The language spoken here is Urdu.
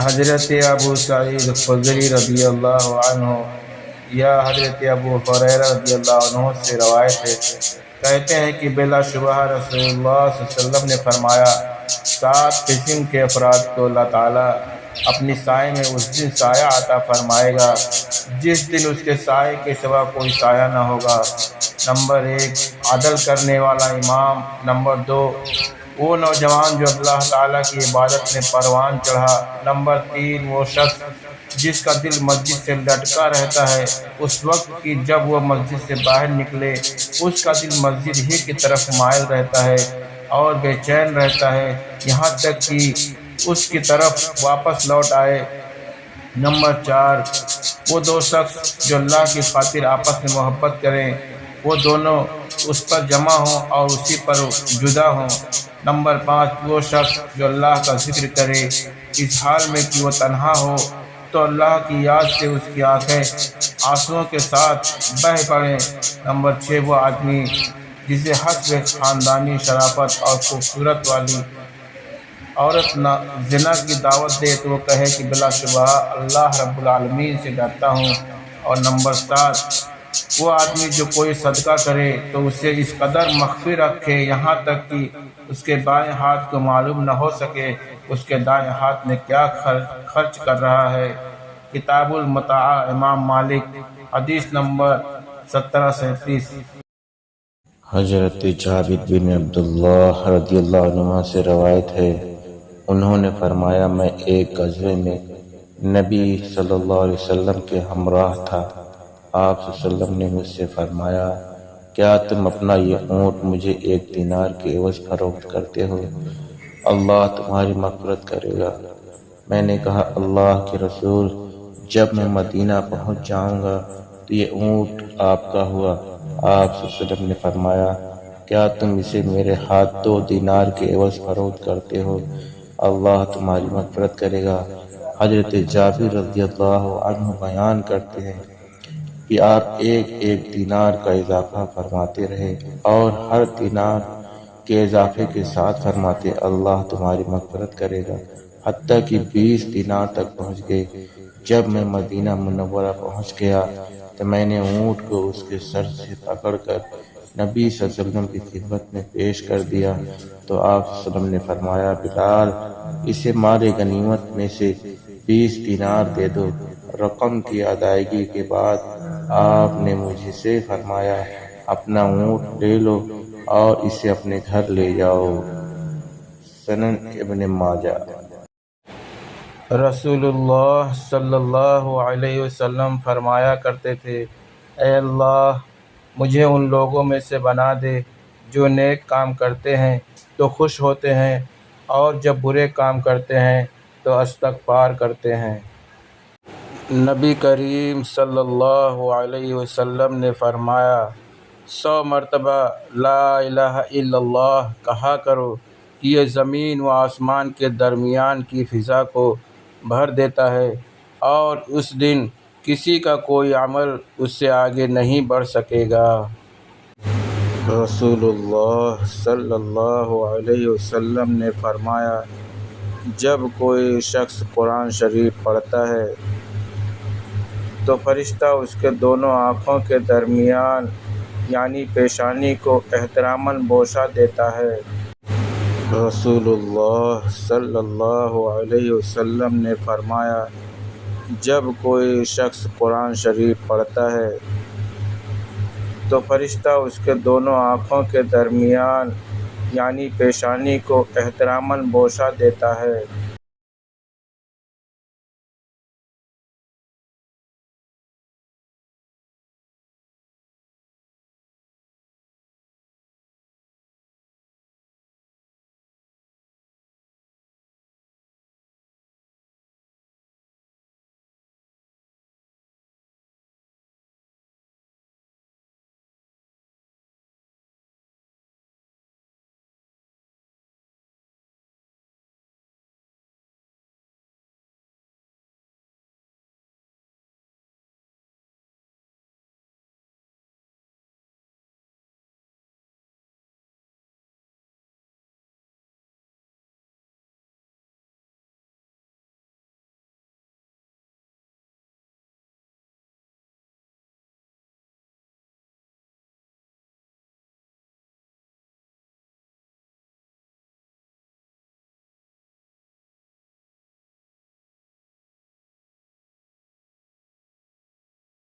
حضرت ابو سعید خدری رضی اللہ عنہ یا حضرت ابو ہریرہ رضی اللہ عنہ سے روایت ہے، کہتے ہیں کہ بلا شبہ رسول اللہ صلی اللہ علیہ وسلم نے فرمایا، 7 قسم کے افراد کو اللہ تعالیٰ اپنی سائے میں اس دن سایہ عطا فرمائے گا جس دن اس کے سائے کے سوا کوئی سایہ نہ ہوگا۔ نمبر 1، عدل کرنے والا امام۔ نمبر 2، وہ نوجوان جو اللہ تعالیٰ کی عبادت میں پروان چڑھا۔ نمبر 3، وہ شخص جس کا دل مسجد سے لٹکا رہتا ہے اس وقت کی جب وہ مسجد سے باہر نکلے اس کا دل مسجد ہی کی طرف مائل رہتا ہے اور بے چین رہتا ہے یہاں تک کہ اس کی طرف واپس لوٹ آئے۔ نمبر 4، وہ 2 شخص جو اللہ کی خاطر آپس میں محبت کریں، وہ دونوں اس پر جمع ہوں اور اسی پر جدا ہوں۔ نمبر 5، وہ شخص جو اللہ کا ذکر کرے اس حال میں کہ وہ تنہا ہو تو اللہ کی یاد سے اس کی آنکھیں آنسوؤں کے ساتھ بہہ پڑیں۔ نمبر 6، وہ آدمی جسے حسب خاندانی شرافت اور خوبصورت والی عورت زنا کی دعوت دے تو وہ کہے کہ بلا شبہ اللہ رب العالمین سے ڈرتا ہوں۔ اور نمبر 7، وہ آدمی جو کوئی صدقہ کرے تو اسے اس قدر مخفی رکھے یہاں تک کہ اس کے بائیں ہاتھ کو معلوم نہ ہو سکے اس کے دائیں ہاتھ میں کیا خرچ کر رہا ہے۔ کتاب المطاع، امام مالک، حدیث نمبر 1737۔ حضرت جابر بن عبداللہ رضی اللہ عنہ سے روایت ہے، انہوں نے فرمایا، میں ایک غزوے میں نبی صلی اللہ علیہ وسلم کے ہمراہ تھا۔ آپ صلی اللہ علیہ وسلم نے مجھ سے فرمایا، کیا تم اپنا یہ اونٹ مجھے 1 دینار کے عوض فروخت کرتے ہو؟ اللہ تمہاری مغفرت کرے گا۔ میں نے کہا، اللہ کے رسول، جب میں مدینہ پہنچ جاؤں گا تو یہ اونٹ آپ کا ہوا۔ آپ صلی اللہ علیہ وسلم نے فرمایا، کیا تم اسے میرے ہاتھ 2 دینار کے عوض فروخت کرتے ہو؟ اللہ تمہاری مغفرت کرے گا۔ حضرت جابر رضی اللہ عنہ بیان کرتے ہیں کہ آپ ایک دینار کا اضافہ فرماتے رہے اور ہر دینار کے اضافے کے ساتھ فرماتے، اللہ تمہاری مغفرت کرے گا، حتیٰ کہ 20 دینار تک پہنچ گئے۔ جب میں مدینہ منورہ پہنچ گیا تو میں نے اونٹ کو اس کے سر سے پکڑ کر نبی صلی اللہ علیہ وسلم کی خدمت میں پیش کر دیا تو آپ صلی اللہ علیہ وسلم نے فرمایا، بلال، اسے مال غنیمت میں سے 20 دینار دے دو۔ رقم کی ادائیگی کے بعد آپ نے مجھ سے فرمایا، اپنا اونٹ لے لو اور اسے اپنے گھر لے جاؤ۔ سنن ابن ماجہ۔ رسول اللہ صلی اللہ علیہ وسلم فرمایا کرتے تھے، اے اللہ، مجھے ان لوگوں میں سے بنا دے جو نیک کام کرتے ہیں تو خوش ہوتے ہیں اور جب برے کام کرتے ہیں تو استغفار کرتے ہیں۔ نبی کریم صلی اللہ علیہ وسلم نے فرمایا، 100 مرتبہ لا الہ الا اللہ کہا کرو کہ یہ زمین و آسمان کے درمیان کی فضا کو بھر دیتا ہے اور اس دن کسی کا کوئی عمل اس سے آگے نہیں بڑھ سکے گا۔ رسول اللہ صلی اللہ علیہ وسلم نے فرمایا، جب کوئی شخص قرآن شریف پڑھتا ہے تو فرشتہ اس کے دونوں آنکھوں کے درمیان یعنی پیشانی کو احتراماً بوسہ دیتا ہے۔ رسول اللہ صلی اللہ علیہ وسلم نے فرمایا، جب کوئی شخص قرآن شریف پڑھتا ہے تو فرشتہ اس کے دونوں آنکھوں کے درمیان یعنی پیشانی کو احتراماً بوسہ دیتا ہے۔